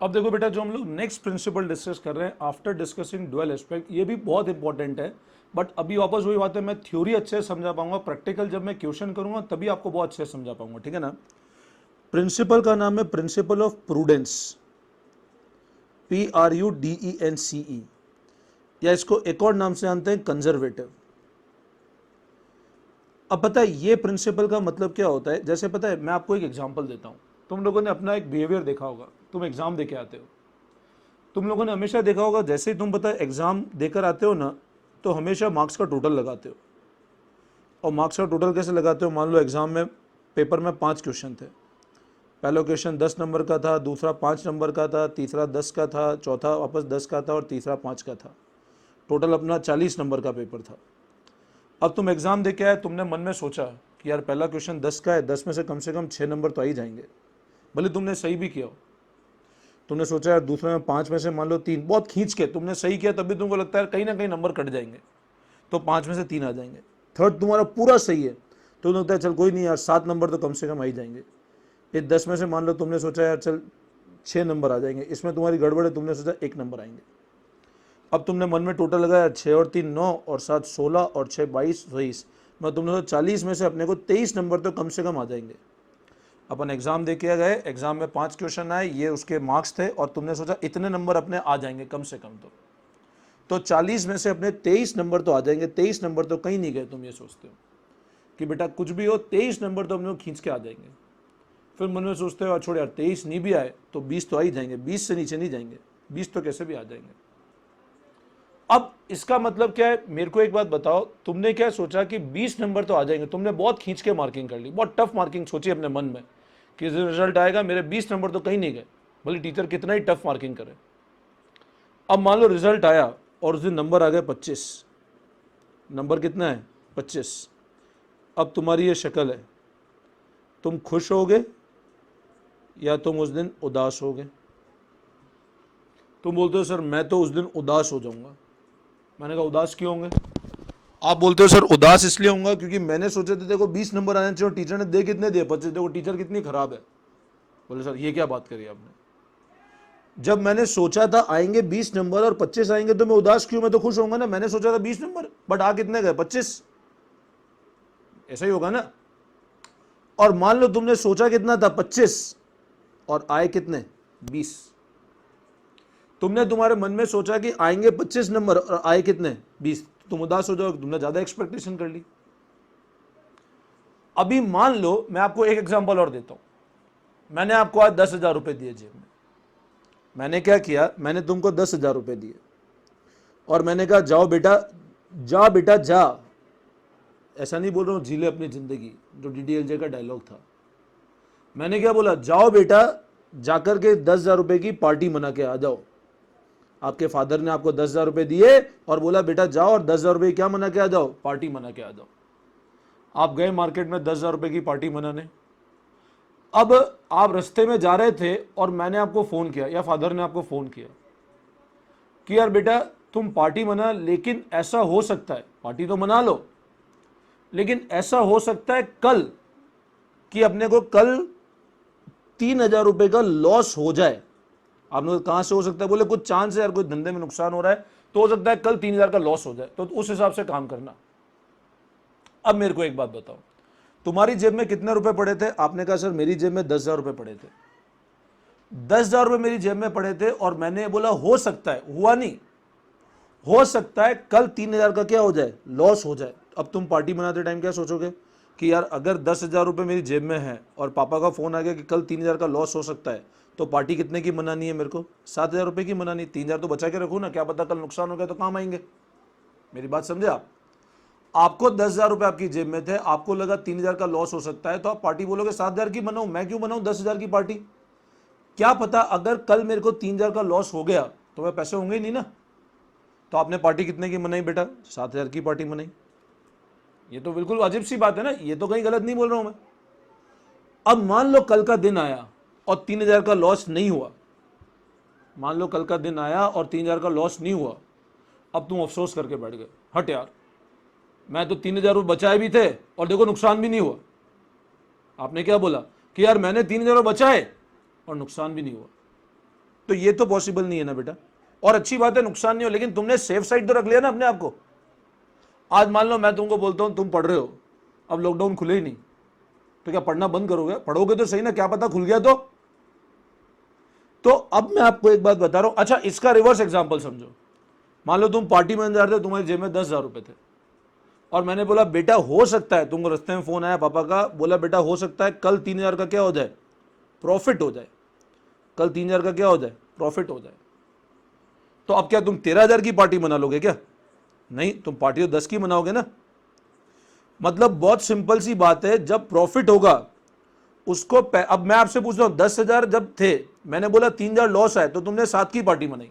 अब देखो बेटा, जो हम लोग नेक्स्ट प्रिंसिपल डिस्कस कर रहे हैं आफ्टर डिस्कसिंग डुअल एस्पेक्ट, ये भी बहुत इंपॉर्टेंट है, बट अभी वापस वही बात है, मैं थ्योरी अच्छे से समझा पाऊंगा, प्रैक्टिकल जब मैं क्वेश्चन करूंगा तभी आपको बहुत अच्छे से समझा पाऊंगा, ठीक है ना। प्रिंसिपल का नाम है प्रिंसिपल ऑफ प्रूडेंस, PRUDENCE, या इसको एक और नाम से जानते हैं कंजर्वेटिव। अब पता है ये प्रिंसिपल का मतलब क्या होता है, जैसे पता है मैं आपको एक एग्जांपल देता हूं। तुम लोगों ने अपना एक बिहेवियर देखा होगा, तुम एग्जाम देके आते हो, तुम लोगों ने हमेशा देखा होगा जैसे ही तुम पता है एग्जाम देकर आते हो ना, तो हमेशा मार्क्स का टोटल लगाते हो। और मार्क्स का टोटल कैसे लगाते हो, मान लो एग्जाम में पेपर में 5 क्वेश्चन थे, पहला क्वेश्चन 10 नंबर का था, दूसरा 5 नंबर का था, तीसरा 10 का था, चौथा वापस 10 का था और तीसरा 5 का था, टोटल अपना 40 नंबर का पेपर था। अब तुम एग्जाम दे के आए, तुमने मन में सोचा कि यार पहला क्वेश्चन 10 का है, 10 में से कम 6 नंबर तो आ ही जाएंगे, भले तुमने सही भी किया हो। तुमने सोचा यार दूसरे में 5 में से मान लो 3, बहुत खींच के तुमने सही किया, तभी तुमको लगता है कहीं ना कहीं नंबर कट जाएंगे, तो 5 में से 3 आ जाएंगे। थर्ड तुम्हारा पूरा सही है, तो लगता है चल कोई नहीं यार 7 नंबर तो कम से कम आ ही जाएंगे। ये 10 में से मान लो तुमने सोचा यार चल 6 नंबर आ जाएंगे, इसमें तुम्हारी गड़बड़ है, तुमने सोचा 1 नंबर आएंगे। अब तुमने मन में टोटल लगाया 6 और 3 9 और 7 16 और 6 22 23, मैं तुमने सोचा 40 में से अपने को 23 नंबर तो कम से कम आ जाएंगे। अपन एग्जाम दे के गए, एग्जाम में 5 क्वेश्चन आए, ये उसके मार्क्स थे, और तुमने सोचा इतने नंबर अपने आ जाएंगे कम से कम, तो 40 में से अपने 23 नंबर तो आ जाएंगे। 23 नंबर तो कहीं नहीं गए, तुम ये सोचते हो कि बेटा कुछ भी हो 23 नंबर तो हम लोग खींच के आ जाएंगे। फिर मन में सोचते हो छोड़ यार 23 नहीं भी आए तो 20 तो आ ही जाएंगे, 20 से नीचे नहीं जाएंगे, 20 तो कैसे भी आ जाएंगे। अब इसका मतलब क्या है, मेरे को एक बात बताओ, तुमने क्या सोचा कि 20 नंबर तो आ जाएंगे, तुमने बहुत खींच के मार्किंग कर ली, बहुत टफ मार्किंग सोची अपने मन में कि रिजल्ट आएगा मेरे 20 नंबर तो कहीं नहीं गए, भले टीचर कितना ही टफ मार्किंग करे। अब मान लो रिजल्ट आया और उस दिन नंबर आ गए 25, नंबर कितना है 25। अब तुम्हारी ये शक्ल है, तुम खुश होगे या तुम उस दिन उदास होगे। तुम बोलते हो सर मैं तो उस दिन उदास हो जाऊंगा। मैंने कहा उदास क्यों होंगे, आप बोलते हो सर उदास इसलिए होऊंगा क्योंकि मैंने सोचा था देखो 20 नंबर आने चाहिए, टीचर ने दे कितने दिए 25, देखो टीचर कितनी खराब है। बोले सर ये क्या बात करी आपने, जब मैंने सोचा था आएंगे 20 नंबर और 25 आएंगे तो मैं उदास क्यों, मैं तो खुश होऊंगा ना। मैंने सोचा था 20 नंबर बट आ कितने गए 25, ऐसा ही होगा ना। और मान लो तुमने सोचा कितना था 25 और आए कितने 20, तुमने तुम्हारे मन में सोचा कि आएंगे 25 नंबर और आए कितने 20, तुम उदास हो जाओगे, तुमने ज्यादा एक्सपेक्टेशन कर ली। अभी मान लो मैं आपको एक एग्जांपल और देता हूं, मैंने आपको आज 10,000 रुपए दिए जेब में। मैंने क्या किया, मैंने तुमको 10,000 रुपए दिए और मैंने कहा जाओ बेटा, जा बेटा जा। ऐसा नहीं बोल रहा हूं जी ले अपनी जिंदगी, जो डीडीएलजे का डायलॉग था। मैंने क्या बोला, जाओ बेटा जाकर के 10,000 रुपए की पार्टी मना के आ जाओ। आपके फादर ने आपको 10,000 रुपए दिए और बोला बेटा जाओ और 10,000 रुपए क्या मना के आ जाओ, पार्टी मना के आ जाओ। आप गए मार्केट में 10,000 रुपए की पार्टी मनाने। अब आप रास्ते में जा रहे थे और मैंने आपको फोन किया या फादर ने आपको फोन किया कि यार बेटा तुम पार्टी मना, लेकिन ऐसा हो सकता है, पार्टी तो मना लो लेकिन ऐसा हो सकता है कल कि अपने को कल 3,000 रुपए का लॉस हो जाए। आपने कहां से हो सकता है, बोले कुछ चांस है यार, कोई धंधे में नुकसान हो रहा है तो हो सकता है कल 3,000 का लॉस हो जाए, तो उस हिसाब से काम करना। अब मेरे को एक बात बताओ, तुम्हारी जेब में कितने रुपए पड़े थे। आपने कहा सर मेरी जेब में 10,000 रुपए पड़े थे। 10,000 रुपए मेरी जेब में पड़े थे और मैंने बोला हो सकता है, हुआ नहीं, हो सकता है कल 3,000 का क्या हो जाए, लॉस हो जाए। अब तुम पार्टी मनाते टाइम क्या सोचोगे कि यार अगर 10,000 रुपए मेरी जेब में है और पापा का फोन आ गया कि कल 3,000 का लॉस हो सकता है, तो पार्टी कितने की मनानी है मेरे को, 7,000 रुपए की मनानी। 3,000 तो बचा के रखू ना, क्या पता कल नुकसान हो गया तो काम आएंगे। मेरी बात समझे आप। आपको 10,000 रुपए आपकी जेब में थे, आपको लगा 3,000 का लॉस हो सकता है, तो आप पार्टी बोलोगे 7,000 की बनाऊं, मैं क्यों बनाऊं 10,000 की पार्टी। क्या पता अगर कल मेरे को 3,000 का लॉस हो गया तो मैं पैसे होंगे ही नहीं ना। तो आपने पार्टी कितने की मनाई बेटा, 7,000 की पार्टी मनाई। ये तो बिल्कुल अजीब सी बात है ना, ये तो कहीं गलत नहीं बोल रहा हूं मैं। अब मान लो कल का दिन आया और 3,000 का लॉस नहीं हुआ, मान लो कल का दिन आया और 3,000 का लॉस नहीं हुआ। अब तुम अफसोस करके बैठ गए, हट यार मैं तो 3,000 रुपये बचाए भी थे और देखो नुकसान भी नहीं हुआ। आपने क्या बोला कि यार मैंने 3,000 बचाए और नुकसान भी नहीं हुआ। तो ये तो पॉसिबल नहीं है ना बेटा। और अच्छी बात है नुकसान नहीं हो, लेकिन तुमने सेफ साइड तो रख लिया ना अपने आप को। आज मान लो मैं तुमको बोलता हूं तुम पढ़ रहे हो, अब लॉकडाउन खुले ही नहीं, तो क्या पढ़ना बंद करोगे, पढ़ोगे तो सही ना, क्या पता खुल गया तो अब मैं आपको एक बात बता रहा हूं। अच्छा इसका रिवर्स एग्जांपल समझो, मान लो तुम पार्टी में जा रहे थे, तुम्हारी जेब में 10,000 रुपए थे और मैंने बोला बेटा हो सकता है, तुमको रास्ते में फोन आया पापा का, बोला बेटा हो सकता है कल 3,000 का क्या हो जाए, प्रॉफिट हो जाए, कल 3,000 का क्या हो जाए, प्रॉफिट हो जाए। तो अब क्या तुम 13,000 की पार्टी मना लोगे क्या, नहीं, तुम पार्टी तो 10 की मनाओगे ना। मतलब बहुत सिंपल सी बात है, जब प्रॉफिट होगा उसको अब मैं आपसे पूछ रहा हूं 10,000 जब थे, मैंने बोला 3,000 लॉस है तो तुमने 7 की पार्टी मनाई,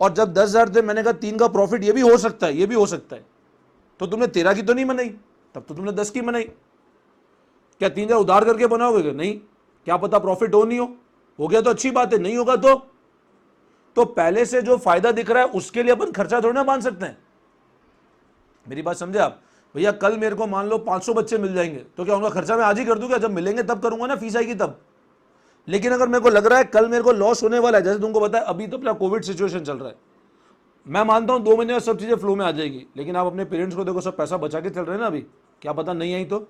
और जब 10,000 थे मैंने कहा 3 का प्रॉफिट, ये भी हो सकता है ये भी हो सकता है, तो तुमने 13 की तो नहीं मनाई, तब तो तुमने 10 की मनाई। क्या 3,000 उधार करके बनाओगे, नहीं, क्या पता प्रॉफिट हो नहीं हो गया तो अच्छी बात है, नहीं होगा तो पहले से जो फायदा दिख रहा है उसके लिए अपन खर्चा थोड़ी ना बांध सकते हैं। मेरी बात समझे आप। भैया कल मेरे को मान लो 500 बच्चे मिल जाएंगे तो क्या उनका खर्चा मैं आज ही कर दूंगा, जब मिलेंगे तब करूंगा ना, फीस आएगी तब। लेकिन अगर मेरे को लग रहा है कल मेरे को लॉस होने वाला है, जैसे तुमको पता है अभी तो अपना कोविड सिचुएशन चल रहा है, मैं मानता हूं 2 महीने में सब चीजें फ्लो में आ जाएगी, लेकिन आप अपने पेरेंट्स को देखो सब पैसा बचा के चल रहे हैं ना अभी, क्या पता नहीं आई तो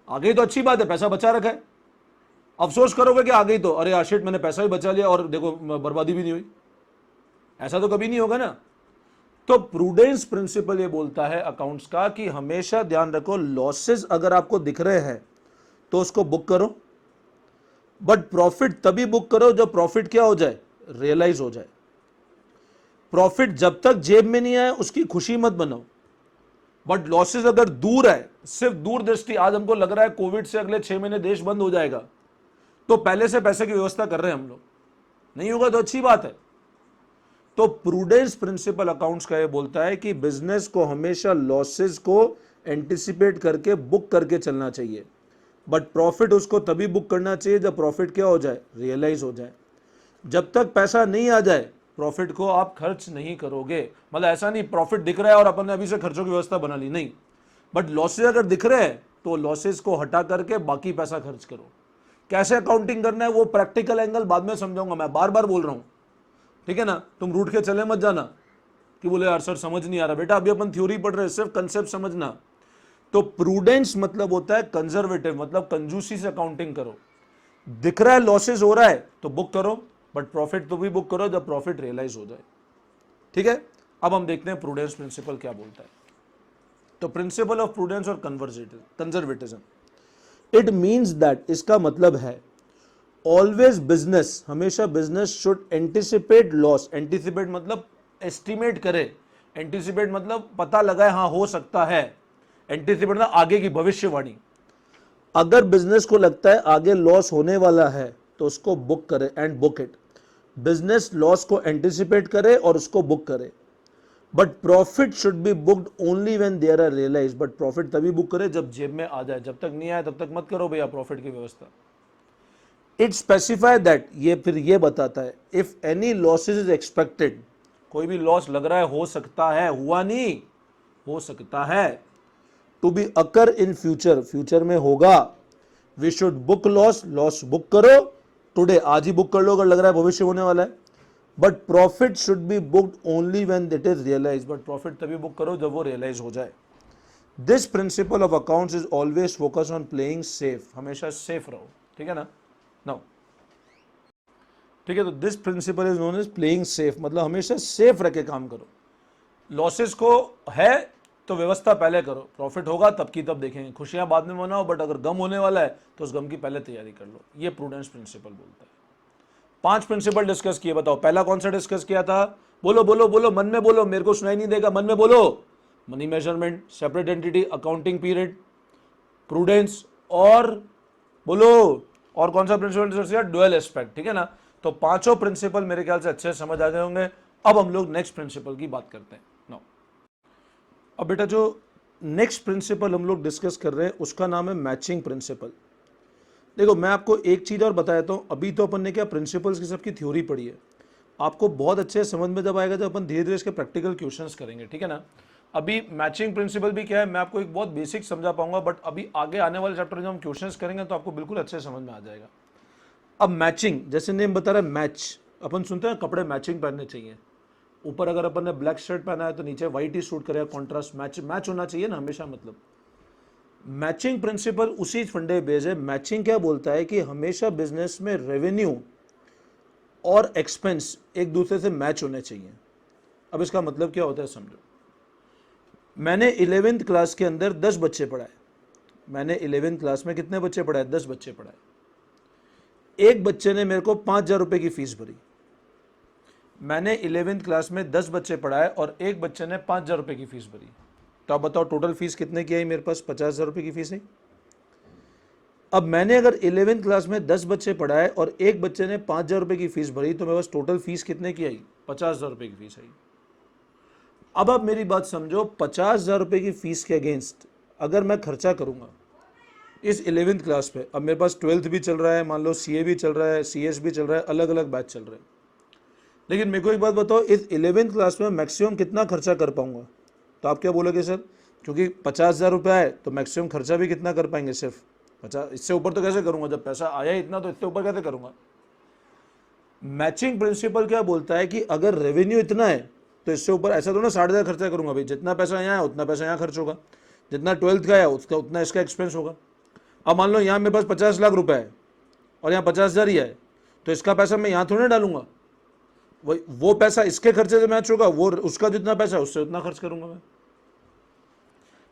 आ गई तो अच्छी बात है, पैसा बचा रखा है। अफसोस करोगे कि आ गई तो अरे आशिट मैंने पैसा भी बचा लिया और देखो बर्बादी भी नहीं हुई, ऐसा तो कभी नहीं होगा ना। तो प्रूडेंस प्रिंसिपल ये बोलता है अकाउंट्स का कि हमेशा ध्यान रखो लॉसेस अगर आपको दिख रहे हैं तो उसको बुक करो, बट प्रॉफिट तभी बुक करो जब प्रॉफिट क्या हो जाए, रियलाइज हो जाए। प्रॉफिट जब तक जेब में नहीं आए उसकी खुशी मत बनाओ, बट लॉसेस अगर दूर है, सिर्फ दूरदृष्टि, आज हमको लग रहा है कोविड से अगले 6 महीने देश बंद हो जाएगा तो पहले से पैसे की व्यवस्था कर रहे हैं हम लोग, नहीं होगा तो अच्छी बात है। तो प्रूडेंस प्रिंसिपल अकाउंट्स का ये बोलता है कि बिजनेस को हमेशा लॉसेस को एंटिसिपेट करके बुक करके चलना चाहिए, बट प्रॉफिट उसको तभी बुक करना चाहिए जब प्रॉफिट क्या हो जाए, रियलाइज हो जाए। जब तक पैसा नहीं आ जाए प्रॉफिट को आप खर्च नहीं करोगे। मतलब ऐसा नहीं प्रॉफिट दिख रहा है और अपन ने अभी से खर्चों की व्यवस्था बना ली, नहीं, बट लॉसेज अगर दिख रहे हैं तो लॉसेज को हटा करके बाकी पैसा खर्च करो। कैसे अकाउंटिंग करना है वो प्रैक्टिकल एंगल बाद में समझाऊंगा, मैं बार बार बोल रहा हूं, ठीक है ना। तुम रूठ के चले मत जाना कि बोले यार सर समझ नहीं आ रहा। बेटा अभी अपन थ्योरी पढ़ रहे हैं, सिर्फ कंसेप्ट समझना। तो प्रूडेंस मतलब होता है कंजर्वेटिव, मतलब कंजूसी से अकाउंटिंग करो। दिख रहा है लॉसेज हो रहा है तो बुक करो, बट प्रॉफिट तो भी बुक करो जब प्रॉफिट रियलाइज हो जाए, ठीक है। अब हम देखते हैं प्रूडेंस प्रिंसिपल क्या बोलता है। तो प्रिंसिपल ऑफ प्रूडेंस और कंजर्वेटिज्म, इट मीन्स दैट, इसका मतलब है ऑलवेज बिजनेस, हमेशा business should anticipate loss. Anticipate मतलब एस्टिमेट करे, एंटिसिपेट मतलब पता लगाए, हाँ हो सकता है। एंटिसिपेट मतलब आगे की भविष्यवाणी। अगर बिजनेस को लगता है आगे लॉस होने वाला है तो उसको बुक करे, and book it. Business loss को एंटिसिपेट करे और उसको बुक करे, but profit should be booked only when there are realise. But profit तभी बुक करे जब जेब में आ जाए, जब तक नहीं आए तब तक मत करो भैया प्रॉफिट की व्यवस्था। इट स्पेसिफाई दैट, ये फिर ये बताता है, if any losses is expected, कोई भी लॉस लग रहा है, हो सकता है, हुआ नहीं, हो सकता है, to be occur in future, future में होगा, we should book loss, loss book करो टुडे, आज ही बुक कर लो अगर लग रहा है भविष्य होने वाला है। But profit should be booked only when it is realise, but profit तभी बुक करो जब वो रियलाइज हो जाए। This principle of accounts is always focus on playing safe, हमेशा सेफ रहो, ठीक है ना। नाउ ठीक है, तो this principle is known as playing safe, मतलब हमेशा सेफ रह के काम करो। लॉसेस को है तो व्यवस्था पहले करो, प्रॉफिट होगा तब की तब देखेंगे, खुशियां बाद में मनाओ, बट अगर गम होने वाला है तो उस गम की पहले तैयारी कर लो। ये प्रूडेंस प्रिंसिपल बोलता है। 5 प्रिंसिपल डिस्कस किए, बताओ पहला कौन सा डिस्कस किया था? बोलो बोलो बोलो, मन में बोलो, मेरे को सुनाई नहीं देगा, मन में बोलो। Money measurement, separate entity, accounting period, prudence, और बोलो और कौन सा प्रिंसिपल डिस्कस किया? डुअल एस्पेक्ट, ठीक है ना। तो पांचों प्रिंसिपल मेरे ख्याल से अच्छे से समझ आ गए होंगे। अब हम लोग नेक्स्ट प्रिंसिपल की बात करते हैं। नो, अब बेटा जो नेक्स्ट प्रिंसिपल हम लोग डिस्कस कर रहे हैं उसका नाम है मैचिंग प्रिंसिपल। देखो मैं आपको एक चीज़ और बता देता हूँ, अभी तो अपन ने क्या प्रिंसिपल्स की सबकी थ्योरी पढ़ी है, आपको बहुत अच्छे से समझ में जब आएगा जब अपन धीरे धीरे इसके प्रैक्टिकल क्वेश्चंस करेंगे, ठीक है ना। अभी मैचिंग प्रिंसिपल भी क्या है मैं आपको एक बहुत बेसिक समझा पाऊंगा, बट अभी आगे आने वाले चैप्टर में जब हम क्वेश्चंस करेंगे तो आपको बिल्कुल अच्छे से समझ में आ जाएगा। अब मैचिंग, जैसे नेम बता रहा है मैच, अपन सुनते हैं कपड़े मैचिंग पहनने चाहिए, ऊपर अगर अपन ने ब्लैक शर्ट पहना है तो नीचे व्हाइट ही सूट करेगा, कॉन्ट्रास्ट मैच होना चाहिए ना हमेशा। मतलब मैचिंग प्रिंसिपल उसी फंडे बेस है। मैचिंग क्या बोलता है कि हमेशा बिजनेस में रेवेन्यू और एक्सपेंस एक दूसरे से मैच होने चाहिए। अब इसका मतलब क्या होता है समझो। मैंने 11th क्लास के अंदर 10 बच्चे पढ़ाए, मैंने 11th क्लास में कितने बच्चे पढ़ाए? 10 बच्चे पढ़ाए। एक बच्चे ने मेरे को 5,000 रुपये की फीस भरी। मैंने 11th क्लास में 10 बच्चे पढ़ाए और एक बच्चे ने 5,000 रुपये की फीस भरी। तो आप बताओ टोटल फीस कितने की आई मेरे पास? 50,000 रुपये की फीस आई। अब मैंने अगर 11th क्लास में 10 बच्चे पढ़ाए और एक बच्चे ने 5,000 रुपये की फीस भरी तो मेरे पास टोटल फीस कितने की आई? 50,000 रुपये की फीस आई। अब आप मेरी बात समझो, 50,000 रुपये की फीस के अगेंस्ट अगर मैं खर्चा करूंगा इस 11th क्लास पे, अब मेरे पास 12th भी चल रहा है, मान लो CA भी चल रहा है, CS भी चल रहा है, अलग अलग बैच चल रहे हैं, लेकिन मेरे को एक बात बताओ, इस 11th क्लास में मैक्सिमम कितना खर्चा कर पाऊंगा? तो आप क्या बोलोगे सर, क्योंकि 50,000 रुपये आए तो मैक्सिमम खर्चा भी कितना कर पाएंगे? सिर्फ 50, इससे ऊपर तो कैसे करूंगा? जब पैसा आया इतना तो इससे ऊपर कैसे करूंगा? मैचिंग प्रिंसिपल क्या बोलता है कि अगर रेवेन्यू इतना है तो इससे ऊपर ऐसा तो ना 60,000 खर्चा करूंगा भाई, जितना पैसा यहाँ है उतना पैसा यहाँ खर्च होगा, जितना 12th का है उसका उतना इसका एक्सपेंस होगा। अब मान लो यहाँ मेरे पास 50 लाख रुपए है और यहाँ 50,000 ही है, तो इसका पैसा मैं यहाँ थोड़ी ना डालूंगा, वो पैसा इसके खर्चे से मैच होगा, वो उसका जितना पैसा है उससे उतना खर्च करूंगा मैं।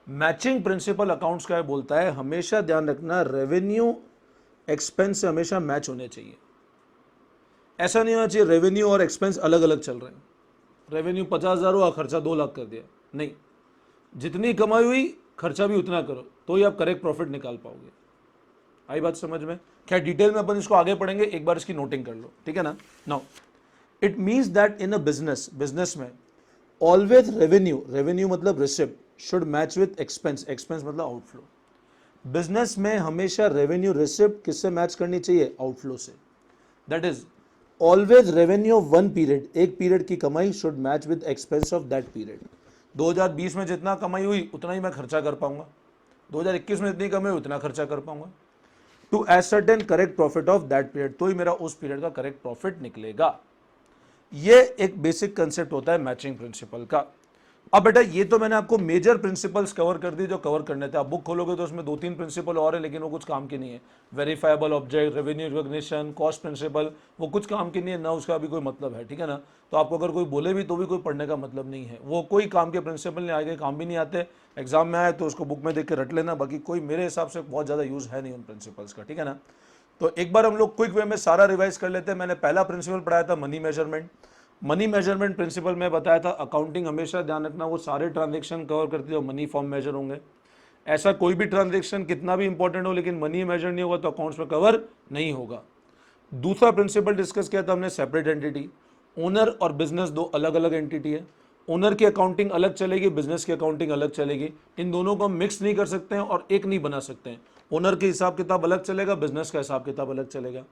मैचिंग प्रिंसिपल अकाउंट्स का बोलता है हमेशा ध्यान रखना रेवेन्यू एक्सपेंस से हमेशा मैच होने चाहिए। ऐसा नहीं होना चाहिए रेवेन्यू और एक्सपेंस अलग अलग चल रहे हैं, रेवेन्यू 50,000 हुआ खर्चा 2 लाख कर दिया, नहीं, जितनी कमाई हुई खर्चा भी उतना करो तो ही आप करेक्ट प्रॉफिट निकाल पाओगे। आई बात समझ में? क्या डिटेल में अपन इसको आगे पढ़ेंगे, एक बार इसकी नोटिंग कर लो, ठीक है ना। Now it means that in a business में ऑलवेज रेवेन्यू मतलब receipt should match with expense, expense मतलब आउटफ्लो। बिजनेस में हमेशा रेवेन्यू रिसिप्ट किससे मैच करनी चाहिए? आउटफ्लो से। That is always revenue of one period, एक पीरियड की कमाई should match with expense of that period. 2020 में जितना कमाई हुई उतना ही मैं खर्चा कर पाऊंगा, 2021 में जितनी कमाई हुई उतना खर्चा कर पाऊंगा। To ascertain correct profit of that period, तो ही मेरा उस पीरियड का करेक्ट प्रॉफिट निकलेगा। ये एक बेसिक कंसेप्ट होता है मैचिंग प्रिंसिपल का। अब बेटा ये तो मैंने आपको मेजर प्रिंसिपल्स कवर कर दी जो कवर करने थे। आप बुक खोलोगे तो उसमें 2-3 प्रिंसिपल और है, लेकिन वो कुछ काम की नहीं है। Verifiable object, revenue recognition, cost principle, वो कुछ काम की नहीं है, ना उसका भी कोई मतलब है, ठीक है ना। तो आपको अगर कोई बोले भी तो भी कोई पढ़ने का मतलब नहीं है, वो कोई काम के प्रिंसिपल नहीं आएंगे, काम भी नहीं आते। एग्जाम में आए तो उसको बुक में देख के रट लेना, बाकी कोई मेरे हिसाब से बहुत ज़्यादा यूज़ है नहीं उन प्रिंसिपल्स का, ठीक है ना। तो एक बार हम लोग क्विक वे में सारा रिवाइज कर लेते हैं। मैंने पहला प्रिंसिपल पढ़ाया था money measurement. Money measurement principle में बताया था अकाउंटिंग हमेशा ध्यान रखना वो सारे ट्रांजैक्शन कवर करती है जो मनी फॉर्म मेजर होंगे। ऐसा कोई भी ट्रांजैक्शन कितना भी इंपॉर्टेंट हो लेकिन मनी मेजर नहीं होगा तो अकाउंट्स में कवर नहीं होगा। दूसरा प्रिंसिपल डिस्कस किया था हमने सेपरेट एंटिटी। ओनर और बिजनेस दो अलग अलग एंटिटी है। ओनर की अकाउंटिंग अलग चलेगी, बिजनेस की अकाउंटिंग अलग चलेगी। इन दोनों को हम मिक्स नहीं कर सकते हैं और एक नहीं बना सकते हैं। ओनर के हिसाब किताब अलग चलेगा, बिजनेस का हिसाब किताब अलग चलेगा।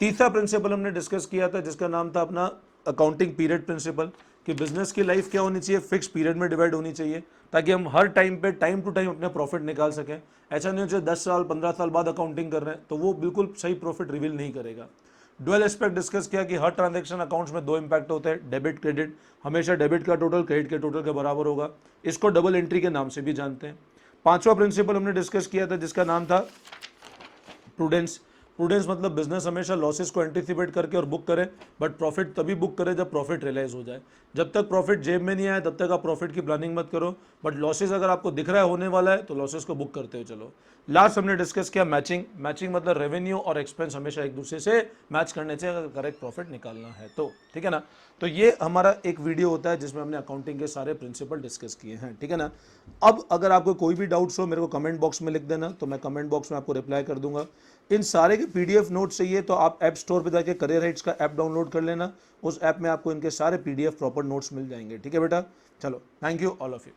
तीसरा प्रिंसिपल हमने डिस्कस किया था जिसका नाम था अपना अकाउंटिंग पीरियड प्रिंसिपल, कि बिजनेस की लाइफ क्या होनी चाहिए, फिक्स पीरियड में डिवाइड होनी चाहिए ताकि हम हर टाइम पे टाइम टू टाइम अपने प्रॉफिट निकाल सकें। ऐसा नहीं हो चाहिए 10 साल 15 साल बाद अकाउंटिंग कर रहे हैं तो वो बिल्कुल सही प्रॉफिट रिवील नहीं करेगा। डुअल एस्पेक्ट डिस्कस किया कि हर ट्रांजैक्शन अकाउंट्स में दो इंपैक्ट होते हैं, डेबिट क्रेडिट। हमेशा डेबिट का टोटल क्रेडिट के टोटल के बराबर होगा, इसको डबल एंट्री के नाम से भी जानते हैं। पांचवा प्रिंसिपल हमने डिस्कस किया था जिसका नाम था प्रूडेंस। प्रूडेंस मतलब बिजनेस हमेशा लॉसेस को एंटिसिपेट करके और बुक करे, बट प्रॉफिट तभी बुक करे जब प्रॉफिट रियलाइज हो जाए। जब तक प्रॉफिट जेब में नहीं आए तब तक आप प्रॉफिट की प्लानिंग मत करो, बट लॉसेस अगर आपको दिख रहा है होने वाला है तो लॉसेस को बुक करते हुए चलो। लास्ट हमने डिस्कस किया मैचिंग। मैचिंग मतलब रेवेन्यू और एक्सपेंस हमेशा एक दूसरे से मैच करने चाहिए अगर करेक्ट प्रॉफिट निकालना है तो, ठीक है ना। तो ये हमारा एक वीडियो होता है जिसमें हमने अकाउंटिंग के सारे प्रिंसिपल डिस्कस किए हैं, ठीक है ना। अब अगर आपको कोई भी डाउट्स हो मेरे को कमेंट बॉक्स में लिख देना, तो मैं कमेंट बॉक्स में आपको रिप्लाई कर दूंगा। इन सारे के पीडीएफ नोट्स चाहिए तो आप ऐप स्टोर पे जाके करियर हाइट्स का ऐप डाउनलोड कर लेना। उस ऐप में आपको इनके सारे पीडीएफ प्रॉपर नोट्स मिल जाएंगे, ठीक है बेटा। चलो, thank you all of you.